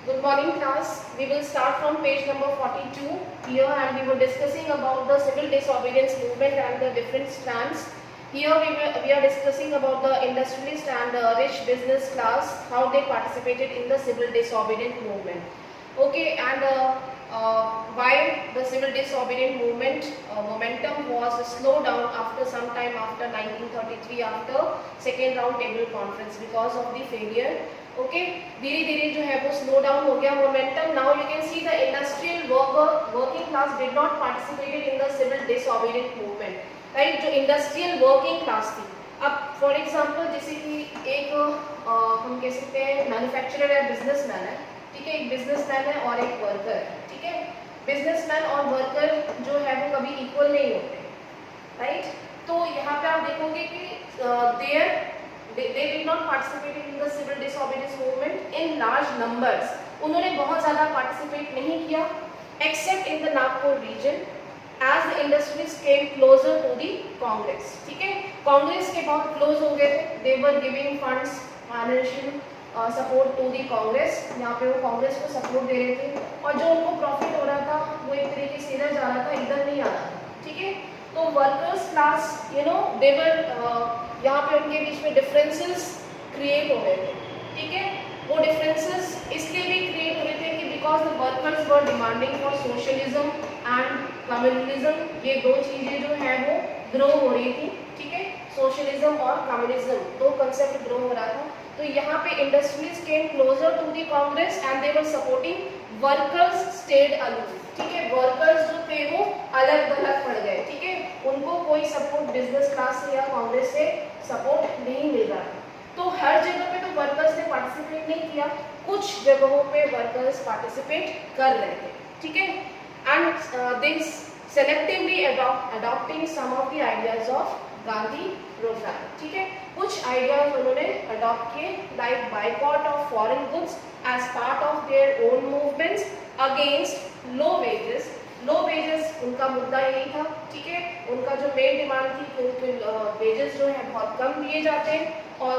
Good morning class. We will start from page number 42 here, and we were discussing about the civil disobedience movement and the different strands. Here we are discussing about the industrialist and rich business class, how they participated in the civil disobedient movement. Okay, and why the civil disobedient movement momentum was slowed down after some time after 1933, after second round table conference, because of the failure. Okay धीरे धीरे जो है वो slow down हो गया momentum. Now you can see the industrial working class did not participated in the civil disobedient movement, right. जो industrial working class थी, अब फॉर एग्जांपल जैसे कि एक हम कह सकते हैं मैन्युफैक्चरर है, बिजनेसमैन है, ठीक है. एक बिजनेसमैन है और एक वर्कर है, ठीक है. बिजनेसमैन और वर्कर जो है वो कभी इक्वल नहीं होते, राइट. तो यहाँ पे आप देखोगे कि they did not participate in the civil disobedience movement in large numbers. उन्होंने बहुत ज़्यादा participate नहीं किया, except in the Nagpur region, as the industries came closer to the Congress. ठीक है, कांग्रेस के बहुत close हो गए थे. They were giving funds, financial support to the Congress. यहाँ पे वो कांग्रेस को support दे रहे थे, और जो उनको profit हो रहा था वो एक तरीके से इधर जा रहा था, इधर नहीं आ रहा था, ठीक है. तो वर्कर्स क्लास they were यहाँ पे उनके बीच में डिफरेंसेस क्रिएट हो रहे थे, ठीक है. वो डिफरेंसेस इसलिए भी क्रिएट हो रहे थे कि because the workers were demanding for socialism and communalism. ये दो चीज़ें जो है वो ग्रो हो रही थी, ठीक है. सोशलिज्म और कम्युनिज्म दो कंसेप्ट ग्रो हो रहा था. तो यहाँ पे industries came closer to the Congress and they were supporting. Workers stayed aloof, ठीक है. वर्कर्स जो थे वो अलग अलग पड़ गए, ठीक है. उनको कोई सपोर्ट बिजनेस क्लास से या कांग्रेस से सपोर्ट नहीं मिल रहा था. तो हर जगह पे तो वर्कर्स ने पार्टिसिपेट नहीं किया, कुछ जगहों पे वर्कर्स पार्टिसिपेट कर रहे थे, ठीक है. And they selectively adopting some of the ideas of Gandhi program, ठीक है. कुछ आइडियाज उन्होंने अडॉप्ट किए, like boycott of foreign goods as part of their own movements against low wages. Low wages उनका मुद्दा यही था, ठीक है. उनका जो मेन डिमांड थी कि उनके वेजेस जो है बहुत कम दिए जाते हैं, और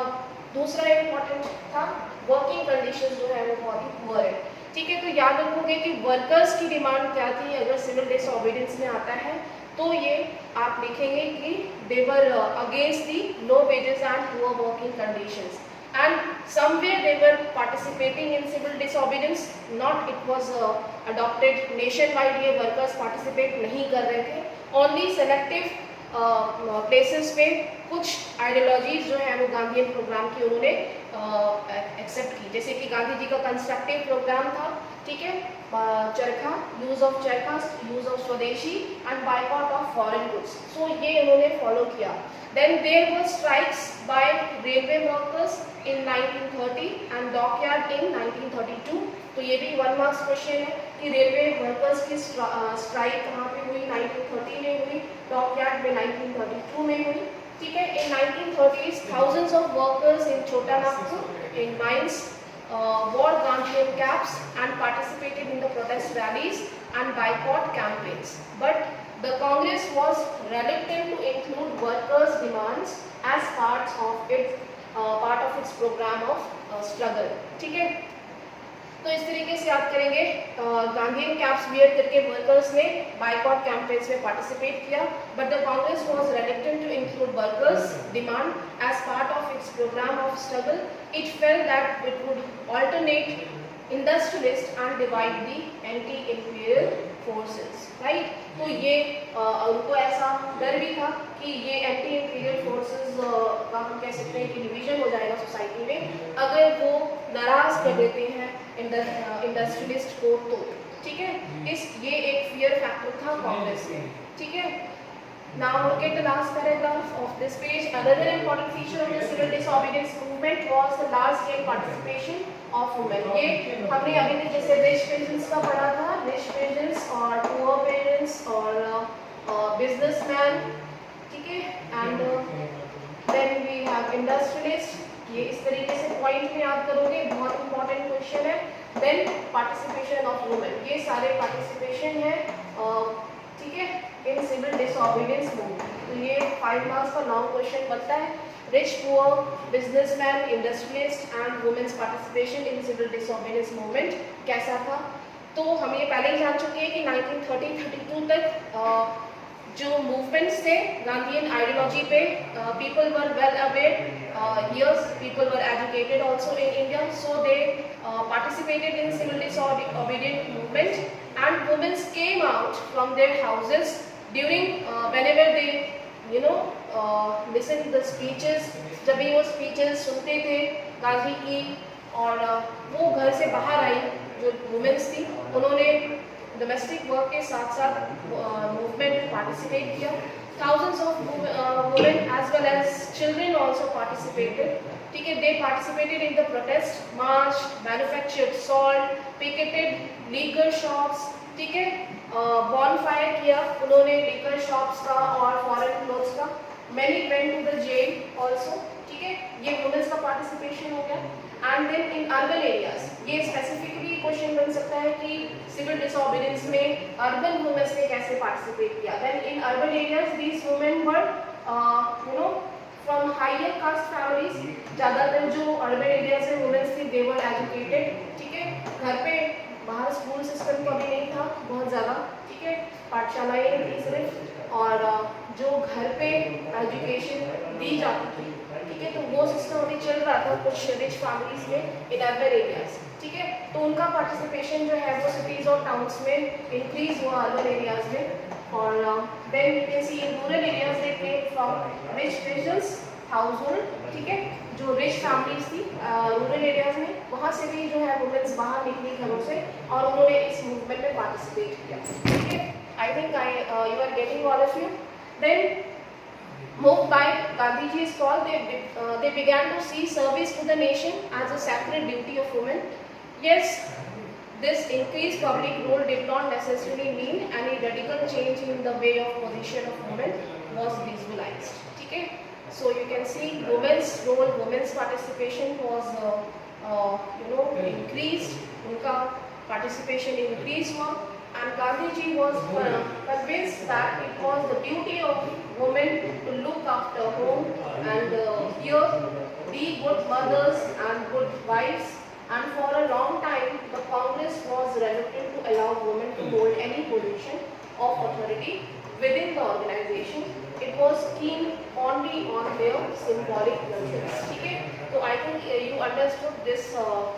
दूसरा इम्पोर्टेंट था वर्किंग कंडीशंस जो है वो बहुत ही पुअर है, ठीक है. तो याद रखोगे कि वर्कर्स की डिमांड क्या थी. अगर सिविल डिसओबीडियंस में आता है तो ये आप लिखेंगे कि they were against the low wages and poor working conditions. And somewhere they were participating in civil disobedience, not it was adopted nationwide. ये workers participate नहीं कर रहे थे, only selective places पे कुछ ideologies जो है वो गांधीयन प्रोग्राम की उन्होंने एक्सेप्ट की. जैसे कि गांधी जी का कंस्ट्रक्टिव प्रोग्राम था, ठीक है. Charkha, use of charkha, use of swadeshi and boycott of foreign goods. So ये उन्होंने फॉलो किया. Then there were strikes by railway workers in 1930 and dockyard in 1932. तो ये भी 1 मार्क्स क्वेश्चन है कि रेलवे वर्कर्स की स्ट्राइक कहाँ पे हुई. 1930 में हुई, डॉकयार्ड में 1932 में हुई, ठीक है. In 1930s thousands of workers in Chota Nagpur in mines wore Gandhian caps and participated in the protest rallies and boycott campaigns. But the Congress was reluctant to include workers' demands as part of its program of struggle, ठीक है. तो इस तरीके से आप करेंगे. Gandhian caps wear करके workers ने बाइकॉट कैंपेन्स में पार्टिसिपेट किया, but the Congress was reluctant to include workers demand as part of its programme of struggle. It felt that it would alternate industrialist and divide the anti imperial forces, right. तो ये उनको ऐसा डर भी था कि ये एंटी इंपीरियल फोर्सेस का हम कह सकते हैं कि डिवीजन हो जाएगा सोसाइटी में अगर वो नाराज कर देते हैं इंडस्ट्रियलिस्ट को, तो ठीक है. ये एक फियर फैक्टर था कांग्रेस में, ठीक है. Now look at the last paragraph of this page. Another important feature of the civil disobedience movement was the large scale participation of women. ये हमने अभी तक जैसे rich peasants का पढ़ा था, rich peasants और poor parents और businessman, ठीक है. And then we have industrialists. ये इस तरीके से पॉइंट में याद करोगे, बहुत इंपॉर्टेंट क्वेश्चन है. देन पार्टिसिपेशन ऑफ वुमेन, ये सारे पार्टिसिपेशन है, ठीक है, इन सिविल डिसओबीडियंस मूवमेंट. तो ये 5 मार्क्स का लॉन्ग क्वेश्चन बनता है. rich, poor, businessman, industrialist and women's participation in civil disobedience movement कैसा था। तो हम ये पहले ही जान चुके हैं कि 1930-32 तक जो मूवमेंट्स थे गांधीयन आइडियोलॉजी पे, people were well aware, yes people were educated also in India, so they participated in civil disobedient movement and women came out from their houses during whenever they listen to the speeches, जब भी वो speeches सुनते थे गांधी की, और वो घर से बाहर आई जो वुमेन्स थी, उन्होंने डोमेस्टिक वर्क के साथ साथ मूवमेंट में पार्टिसिपेट किया। thousands of women as well as children also participated, ठीक है। they participated in the protest, marched, manufactured salt, picketed liquor shops, ठीक है, bonfire किया उन्होंने liquor shops का और foreign clothes का, many went to the jail also, ठीक है। ये women's का participation हो गया। And then in urban areas, ये स्पेसिफिकली क्वेश्चन बन सकता है कि सिविल डिसोबीडियंस में अर्बन वुमेन्स ने कैसे पार्टिसिपेट किया। Then in urban areas these women were from higher caste families, ज़्यादातर जो अर्बन एरियाज में वुमेन्स थी दे वर एजुकेटेड, ठीक है। घर पे बाहर स्कूल सिस्टम तो अभी नहीं था बहुत ज़्यादा, ठीक है, पाठशालाएँ थी सिर्फ, और जो घर पे एजुकेशन दी जाती थी, ठीक है, तो वो सिस्टम अभी चल रहा था कुछ रिच फैमिलीज में इन अर्बन एरियाज, ठीक है। तो उनका पार्टिसिपेशन जो है वो सिटीज और टाउन्स में इंक्रीज हुआ अर्बन एरियाज में। और then you can see in rural areas they came from rich regions household, ठीक है, जो रिच फैमिलीज थी रूरल एरियाज में, वहाँ से भी जो है वुमेन्स बाहर निकली घरों से और उन्होंने इस मूवमेंट में पार्टिसिपेट किया, ठीक है। I think you are getting all of you. Then moved by Gandhiji's call, they began to see service to the nation as a sacred duty of women. Yes, this increased public role did not necessarily mean any radical change in the way of position of women was visualized. Okay, so you can see women's role, women's participation was increased. उनका participation increased हुआ, and Gandhiji was convinced that it was the duty of women to look after home and here be good mothers and good wives. And for a long time the Congress was reluctant to allow women to hold any position of authority within the organization. It was keen only on their symbolic nurtures, ठीक है। तो I think you understood this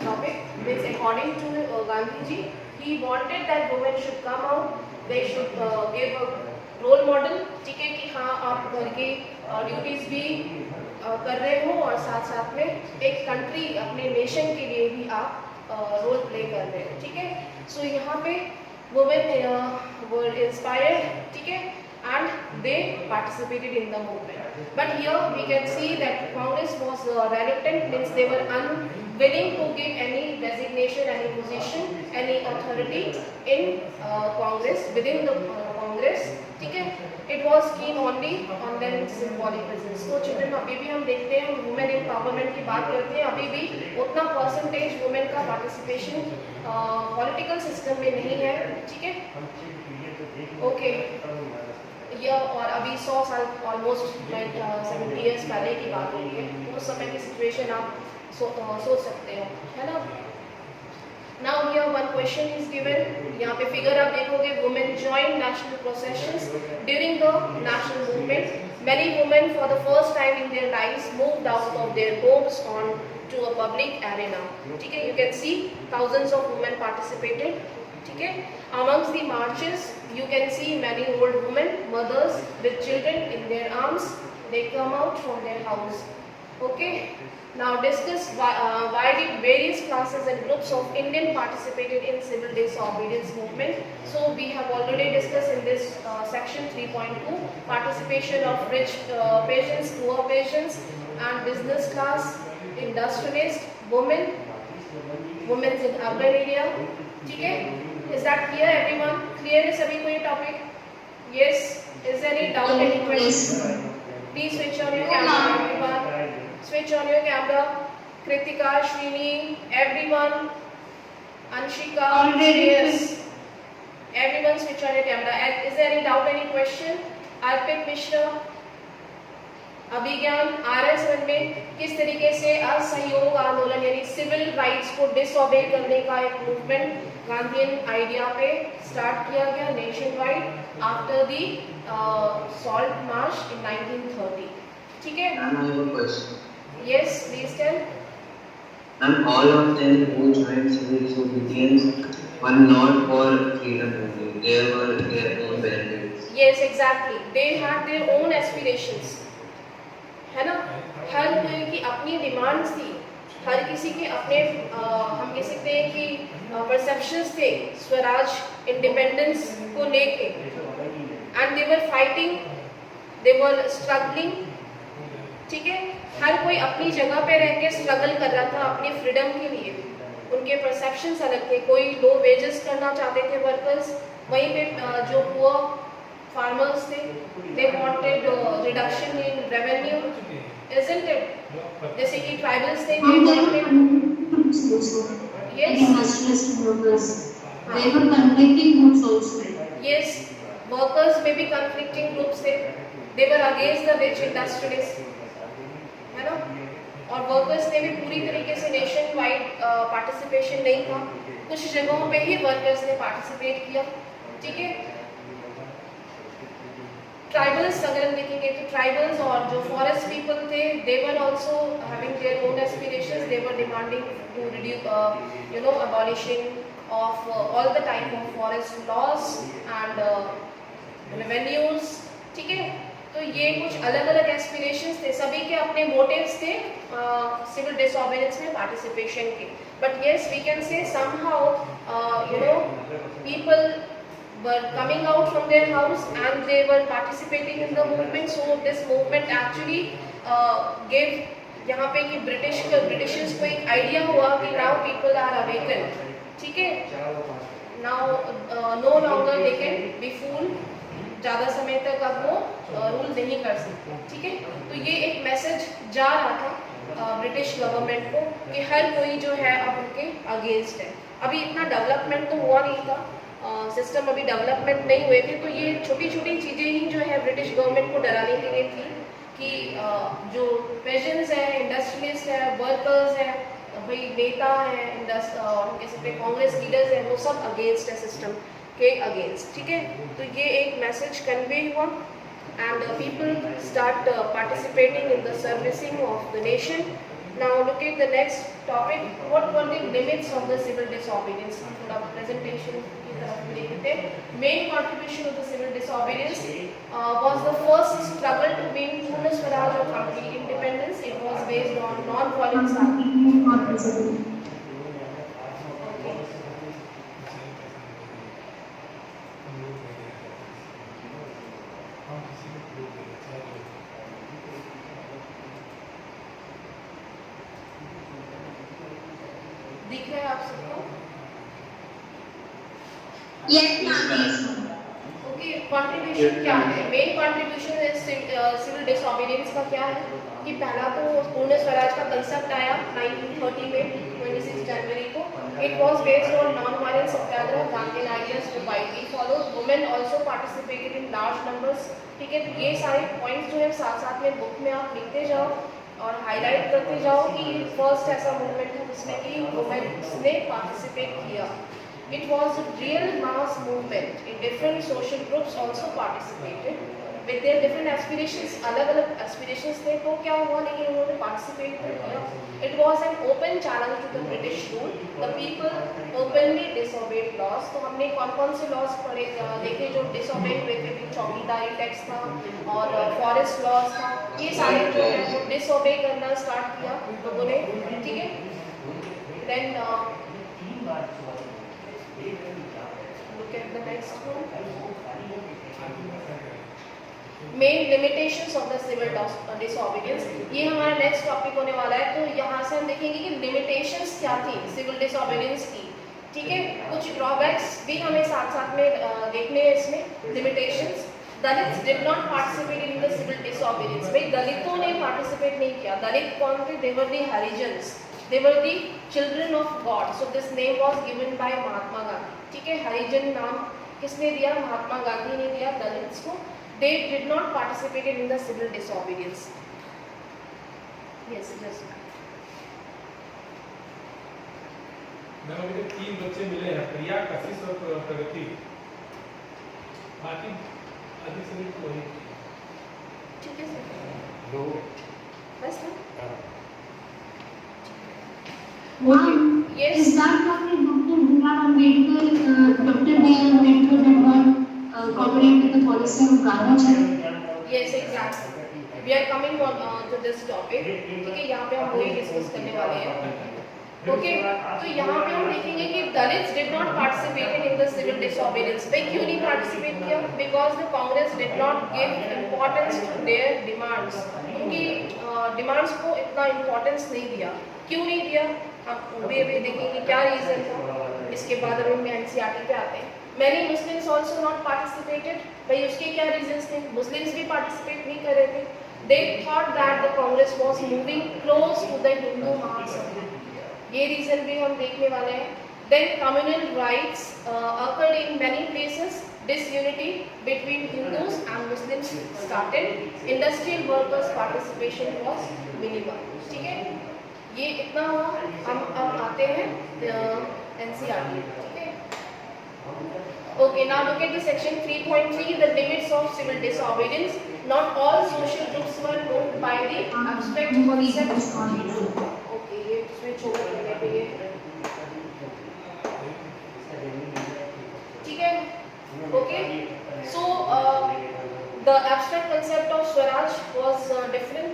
topic, means according to Gandhiji, he wanted that women should come out, they should give a role model, ठीक है, कि हाँ आप घर की ड्यूटीज भी कर रहे हो और साथ साथ में एक कंट्री अपने नेशन के लिए भी आप रोल प्ले कर रहे हो, ठीक है। सो यहाँ पे वुमेन वर इंस्पायर्ड, ठीक है, and they participated in the movement. But here we can see that Congress was reluctant, means they were unwilling to give any designation, any position, any authority in Congress, within the Congress, ठीक है। It was keen only on their symbolic presence. तो children अभी भी हम देखते हैं, women empowerment की बात करते हैं, अभी भी उतना परसेंटेज वुमेन का पार्टिसिपेशन पॉलिटिकल सिस्टम में नहीं है, ठीक है, ओके। और अभी 100 साल ऑलमोस्ट 70 ईयर्स पहले की बात हो रही है, उस समय की सिचुएशन आप सोच सकते हो, है ना। Now here one question is given, यहाँ पे फिगर आप देखोगे, women joined national processions during the national movement. Many women for the first time in their lives moved out of their homes on to a public arena, ठीक है। You can see thousands of women participated, ठीक है। Amongst the marches you can see many old women, mothers with children in their arms, they come out from their house, okay. Now discuss why did various classes and groups of Indian participated in civil disobedience movement. So we have already discussed in this section 3.2 participation of rich patients, poor patients and business class, industrialist, women, women in urban area, ठीक है। Is that clear everyone? Clear है सभी को ये topic? Yes. Is there any doubt, any question? Please switch on your camera everyone. Switch on your camera. Kritika, Srini, everyone. Anshika, yes. Everyone switch on your camera. And is there any doubt, any question? Arpit Mishra. अभिज्ञान आर्य समझ में किस तरीके से असहयोग आंदोलन यानी civil rights को disobey करने का एक मूवमेंट गांधीयन आइडिया पे स्टार्ट किया गया nation wide after the salt march in 1930. ठीक है. Yes, please tell. And all of them who joined civil disobedience were not for freedom only. They were their own benefits. Yes, exactly. They had their own aspirations. है ना. हर कोई की अपनी demands थी. हर किसी के अपने हम कह सकते हैं कि परसेप्शंस थे स्वराज इंडिपेंडेंस को लेके. And they were fighting. They were struggling. ठीक है. हर कोई अपनी जगह पे रह के स्ट्रगल कर रहा था अपनी फ्रीडम के लिए. उनके परसेप्शंस अलग थे. कोई लो वेजेस करना चाहते थे वर्कर्स. वहीं पे जो पुअर फार्मर्स थे they wanted reduction in revenue, isn't it? जैसे कि ट्राइबल्स थे they wanted they were conflicting groups also. Yes, workers में भी conflicting groups थे. They were against the rich industrialists. है ना. और वर्कर्स ने भी पूरी तरीके से नेशन वाइड पार्टिसिपेशन नहीं था. कुछ जगहों पे ही वर्कर्स ने पार्टिसिपेट किया. ठीक है. ट्राइबल्स अगर हम देखेंगे तो ट्राइबल्स और जो फॉरेस्ट पीपल थे they were also having their own aspirations. They were demanding to reduce abolishing of all the type of forest laws and revenues. ठीक है. तो ये कुछ अलग अलग एस्पिरेशंस थे. सभी के अपने मोटिव्स थे सिविल डिसओबीडियंस में पार्टिसिपेशन के. But yes we can say somehow people were coming out from their house and they were participating in the movement. So this movement actually gave यहाँ पे कि ब्रिटिशर्स को एक आइडिया हुआ कि now people are awakened. ठीक है. Now no longer they can be fooled. ज़्यादा समय तक अब वो रूल नहीं कर सकते. ठीक है. तो ये एक मैसेज जा रहा था ब्रिटिश गवर्नमेंट को कि हर कोई जो है अब उनके अगेंस्ट है. अभी इतना डेवलपमेंट तो हुआ नहीं था. सिस्टम अभी डेवलपमेंट नहीं हुए थे. तो ये छोटी छोटी चीज़ें ही जो है ब्रिटिश गवर्नमेंट को डराने के लिए थी कि जो पेशेंट्स हैं, इंडस्ट्रियलिस्ट हैं, वर्कर्स हैं, भाई नेता हैं, कह सकते हैं कांग्रेस लीडर्स हैं, वो सब अगेंस्ट है सिस्टम के अगेंस्ट. ठीक है. तो ये एक मैसेज कन्वे हुआ and people start participating in the servicing of the nation. Now look at the next topic. What were the limits of the civil disobedience? थोड़ा presentation की तरफ देखते हैं. Main contribution of the civil disobedience was the first struggle to win Purna Swaraj or complete independence. It was based on non-violence. दिख रहा है आप सबको? ओके. कंट्रीब्यूशन क्या है? मेन कंट्रीब्यूशन सिविल डिसओबीडियंस का क्या है कि पहला तो पूर्ण स्वराज का कंसेप्ट आया 1930 में 26 जनवरी को. It was based on non violence Satyagraha. Gandhi ideas were widely followed. Women also participated in large numbers. ठीक है. तो ये सारे पॉइंट्स जो है साथ साथ में बुक में आप लिखते जाओ और हाईलाइट करते जाओ कि फर्स्ट ऐसा मूवमेंट है जिसमें कि वुमेन्स ने पार्टिसिपेट किया. It was a real mass movement. In different social groups also participated with their different aspirations. अलग अलग एस्पिरेशंस थे. तो क्या हुआ लेकिन उन्होंने पार्टिसिपेट किया. It was an open challenge to the British rule. The people openly disobeyed laws. तो हमने कौन कौन से लॉज पढ़े देखे जो डिसओबे हुए थे. चौकीदारी टैक्स था और फॉरेस्ट लॉज था. ये सारे जो है वो डिसओबे करना स्टार्ट किया लोगों ने. ठीक है. Then look at the next one. Main limitations of the civil disobedience. ये हमारा नेक्स्ट टॉपिक होने वाला है. तो यहाँ से हम देखेंगे कि लिमिटेशंस क्या थी सिविल डिसओबीडियंस की. ठीक है. कुछ ड्रॉबैक्स भी हमें साथ साथ में देखने हैं इसमें. Limitations. Dalits did not participate in the civil disobedience. भाई दलितों ने पार्टिसिपेट नहीं किया. दलित कौन थे? They were the Harijans. They were the children of God. So this name was given by Mahatma Gandhi. ठीक है. हरिजन नाम किसने दिया? महात्मा गांधी ने दिया दलित्स को. They did not participate in the civil disobedience. Yes, yes. Ma'am अभी तक 3 बच्चे मिले हैं, प्रिया, कशिश और प्रगति। बाकी अभी सभी वही ठीक है सर, दो। बस ना? Ma'am, Yes. is that why Dr. B.R. Ambedkar, Dr. B.R. Ambedkar did not cooperate with the policy of Gandhi? Yes, exactly. We are coming on to this topic. ठीक है, यहाँ पे हम वही डिस्कस करने वाले हैं. ओके, तो यहाँ पे हम देखेंगे कि Dalits did not participate in the civil disobedience. भाई क्यों नहीं पार्टिसिपेट किया? Because the Congress did not give importance to their demands. उनकी डिमांड्स को इतना इम्पोर्टेंस नहीं दिया. क्यों नहीं दिया? अब अभी देखेंगे क्या रीजन था. इसके बाद अभी हम एनसीईआरटी पे आते हैं. Many Muslims also not participated. भाई उसके क्या रीजंस थे? मुस्लिम्स भी पार्टिसिपेट नहीं कर रहे थे. They thought that the Congress was moving close to the Hindu Mahasabha. ये रीजन भी हम देखने वाले हैं. Then communal rights occurred in many places. Disunity between Hindus and Muslims started. Industrial workers' participation was minimal. ठीक है, ये इतना हुआ. हम अब आते हैं एनसीईआरटी. ठीक है. Okay, now look at the section 3.3, the limits of civil disobedience. Not all social groups were moved by the abstract concept. Okay, ये switch over करने पे ये. ठीक है. Okay. So the abstract concept of Swaraj was different.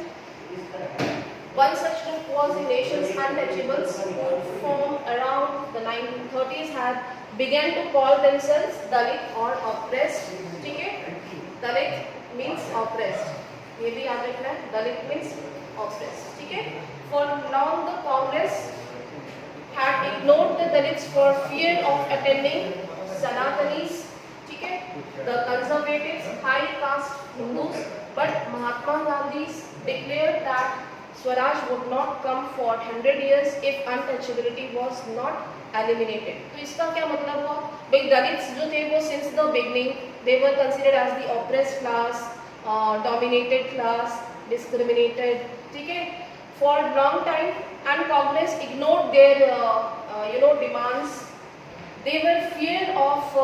One such group was the nation's untouchables, who from around the 1930s had began to call themselves Dalit or oppressed. ठीक है, Dalit means oppressed. ये भी याद रखना है, Dalit means oppressed. ठीक है. For long the Congress had ignored the Dalits for fear of attending Sanatanis. ठीक है, the conservatives, high caste Hindus, but Mahatma Gandhi declared that Swaraj would not come for 100 years if untouchability was not eliminated. तो इसका क्या मतलब हुआ? भाई Dalits जो थे वो since the beginning they were considered as the oppressed class, dominated class, discriminated. ठीक है, for long time and Congress ignored their demands. They were fear of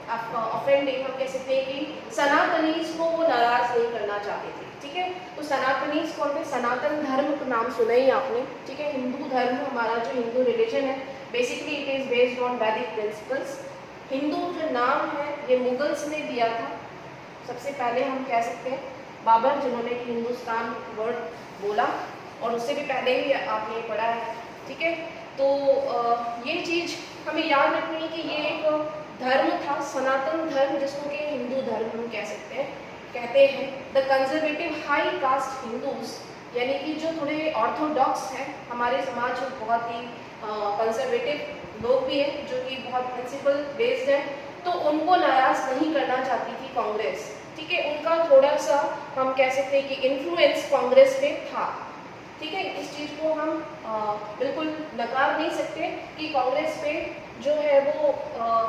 offending. हम कह सकते हैं कि सनातनीज को वो नाराज नहीं करना चाहते थे. ठीक है, तो सनातनीज कौन थे? सनातन धर्म का नाम सुना ही आपने. ठीक है, हिंदू धर्म हमारा जो हिंदू रिलीजन है, basically it is based on वैदिक प्रिंसिपल्स. हिंदू जो नाम है ये मुगल्स ने दिया था. सबसे पहले हम कह सकते हैं बाबर, जिन्होंने कि हिंदुस्तान वर्ड बोला, और उससे भी पहले ही आपने पढ़ा है. ठीक है, तो ये चीज़ हमें याद रखनी है कि ये एक धर्म था, सनातन धर्म, जिसको कि हिंदू धर्म हम कह सकते हैं, कहते हैं. The conservative high cast Hindus, यानी कि जो थोड़े ऑर्थोडॉक्स हैं, हमारे समाज में बहुत ही कंजर्वेटिव लोग भी हैं जो कि बहुत प्रिंसिपल बेस्ड हैं, तो उनको नाराज नहीं करना चाहती थी कांग्रेस. ठीक है, उनका थोड़ा सा हम कह सकते हैं कि इन्फ्लुएंस कांग्रेस में था. ठीक है, इस चीज़ को हम बिल्कुल नकार नहीं सकते कि कांग्रेस पे जो है वो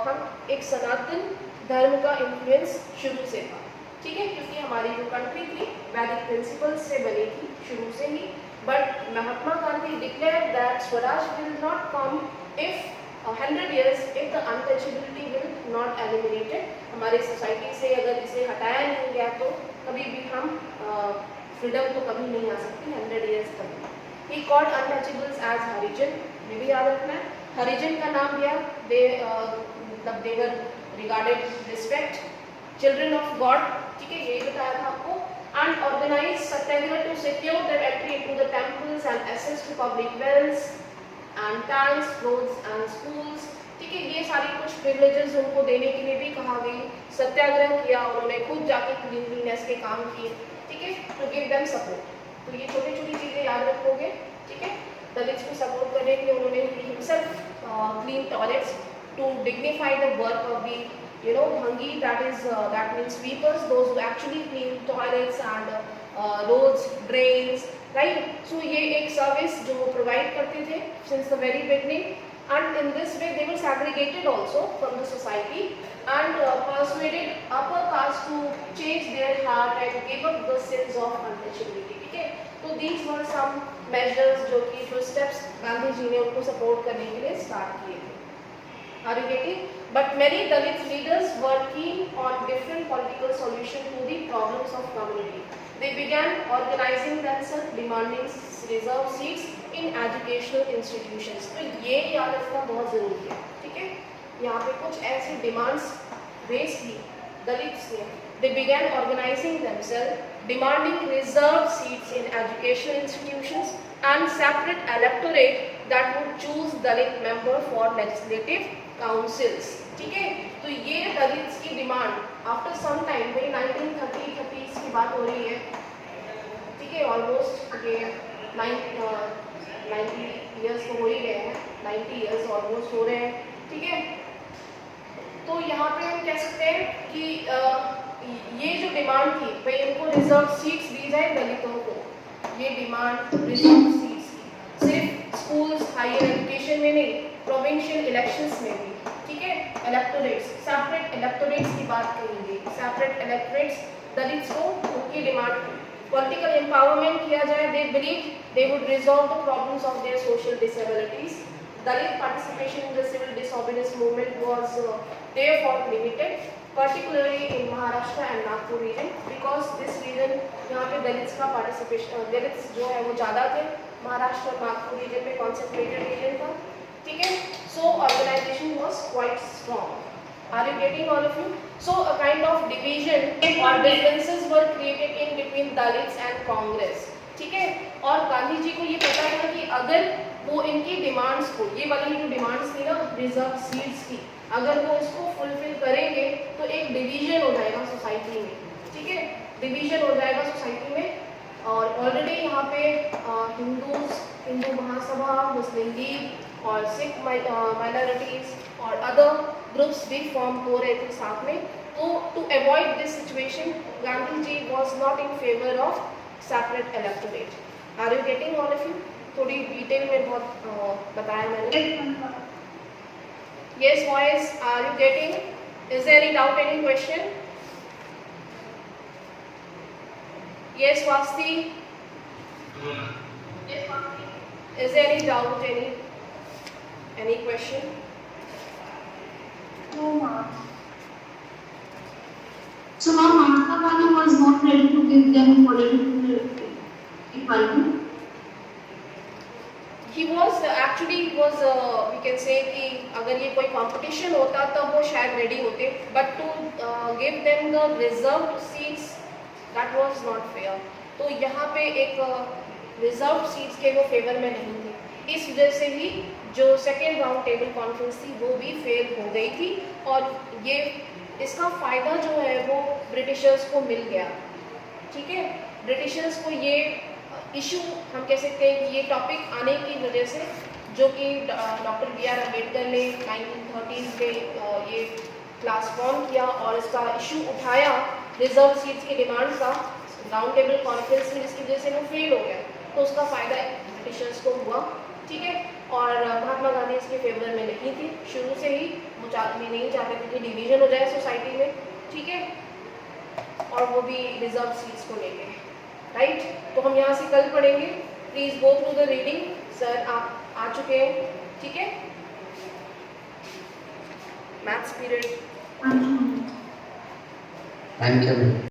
हम एक सनातन धर्म का इन्फ्लुएंस शुरू से था. ठीक है, क्योंकि हमारी जो कंट्री थी वैदिक प्रिंसिपल्स से बनी थी शुरू से ही. But Mahatma Gandhi declare that swaraj will not come if 100 years if the untouchability will not eliminated. हमारे सोसाइटी से अगर इसे हटाया नहीं गया तो कभी भी हम फ्रीडम तो कभी नहीं आ सकती 100 years तक. He called untouchables as हरिजन. ये भी याद रखना है, हरिजन का नाम दिया. they were regarded respect, children of God. ठीक है, यही बताया था आपको. And organized Satyagraha to secure their entry into the temples and access to public wells and tanks, roads and schools. ठीक है, ये सारी कुछ प्रिविलेजेस उनको देने के लिए भी कहा गई. सत्याग्रह किया उन्होंने, खुद जाके क्लीनलीनेस के काम किए. ठीक है, टू गिव देम सपोर्ट. तो ये छोटी छोटी चीज़ें याद रखोगे. ठीक है, दलित्स को सपोर्ट करने के लिए उन्होंने himself clean toilets to dignify the work of the bhangi, that means sweepers, those who actually clean toilets and roads, drains, right? So ये एक सर्विस जो वो प्रोवाइड करते थे since the very beginning, and in this way they were segregated also from the society and persuaded upper caste to change their heart and give up the sins of untouchability. ठीक है, तो these were some measures जो steps Gandhi ji ने उनको support करने के लिए start किए थे. Are you getting? But many Dalit leaders were keen on different political solutions to the problems of community. They began organizing themselves, demanding reserved seats in educational institutions. तो ये याद रखना बहुत जरूरी है, ठीक है? यहाँ पे कुछ ऐसी डिमांड्स रेज की दलित्स ने. They began organizing themselves, demanding reserved seats in educational institutions and separate electorate that would choose Dalit member for legislative councils. ठीक है, तो ये दलित्स की डिमांड आफ्टर सम टाइम, भाई 1930 की बात हो रही है, ठीक है, ऑलमोस्ट ये 90 इयर्स तो हो ही गए हैं, 90 इयर्स ऑलमोस्ट हो रहे हैं, ठीक है. तो यहाँ पे हम कह सकते हैं कि ये जो डिमांड थी, भाई इनको रिजर्व सीट्स दी जाए दलितों को, ये डिमांड रिजर्व सीट्स की सिर्फ स्कूल्स हायर एजुकेशन में नहीं, प्रोविंशियल इलेक्शंस में भी, ठीक है. इलेक्टोरेट्स, सेपरेट इलेक्टोरेट्स की बात करेंगे, सेपरेट इलेक्टोरेट्स दलित्स को उनकी डिमांड थी. पॉलिटिकल एम्पावरमेंट किया जाए, they believe they would resolve the problems of their social disabilities. Dalit participation in the civil disobedience movement was therefore limited, particularly in Maharashtra and Nagpur region, because this region यहाँ पे Dalits का participation, Dalits जो है वो ज़्यादा थे, महाराष्ट्र और Nagpur reason में concentrated region था, ठीक है. So organization was quite strong. Are you getting all of you? So a kind of division or differences were created in between Dalits and Congress, ठीक है. और गांधी जी को ये पता था कि अगर वो इनकी डिमांड्स को, ये वाली जो डिमांड्स थी ना रिजर्व सीट्स की, अगर वो इसको फुलफिल करेंगे तो एक डिवीजन हो जाएगा सोसाइटी में, ठीक है, डिवीजन हो जाएगा सोसाइटी में. और ऑलरेडी यहाँ पे हिंदू महासभा, मुस्लिम लीग और सिख माइनॉरिटीज और अदर ग्रुप्स भी फॉर्म हो रहे थे साथ में. तो to avoid this situation Gandhi ji was not in favour of separate electorate. Are you getting all of you? थोड़ी डिटेल में बहुत बताया मैंने. Yes boys, are you getting? Is there any doubt, any question? Yes Vasti? Yes Vasti. Is there any doubt, any question? No, ma'am. So now Mahatma Gandhi was not ready to give them political equality. He was actually we can say कि अगर ये कोई competition होता तब वो शायद ready होते, but to give them the reserved seats that was not fair. तो यहाँ पे एक reserved seats के वो favor में नहीं थे, इस वजह से ही जो second round table conference थी वो भी fail हो गई थी. और ये इसका फायदा जो है वो ब्रिटिशर्स को मिल गया, ठीक है. ब्रिटिशर्स को ये इशू हम कह सकते हैं कि ये टॉपिक आने की वजह से, जो कि डॉक्टर B.R. अम्बेडकर ने 1930s में ये क्लास फॉर्म किया और इसका इशू उठाया रिजर्व सीट्स की डिमांड का राउंड टेबल कॉन्फ्रेंस में, जिसकी वजह से वो फेल हो गया. तो उसका फ़ायदा ब्रिटिशर्स को हुआ, ठीक है. और महात्मा गांधी इसके फेवर में नहीं थी शुरू से ही, वो नहीं चाहते थे कि डिवीजन हो जाए सोसाइटी में, ठीक है. और वो भी रिजर्व सीट्स को लेके, राइट. तो हम यहाँ से कल पढ़ेंगे. Please go through the reading. Sir आप आ चुके हैं, ठीक है. Maths period. Thank you.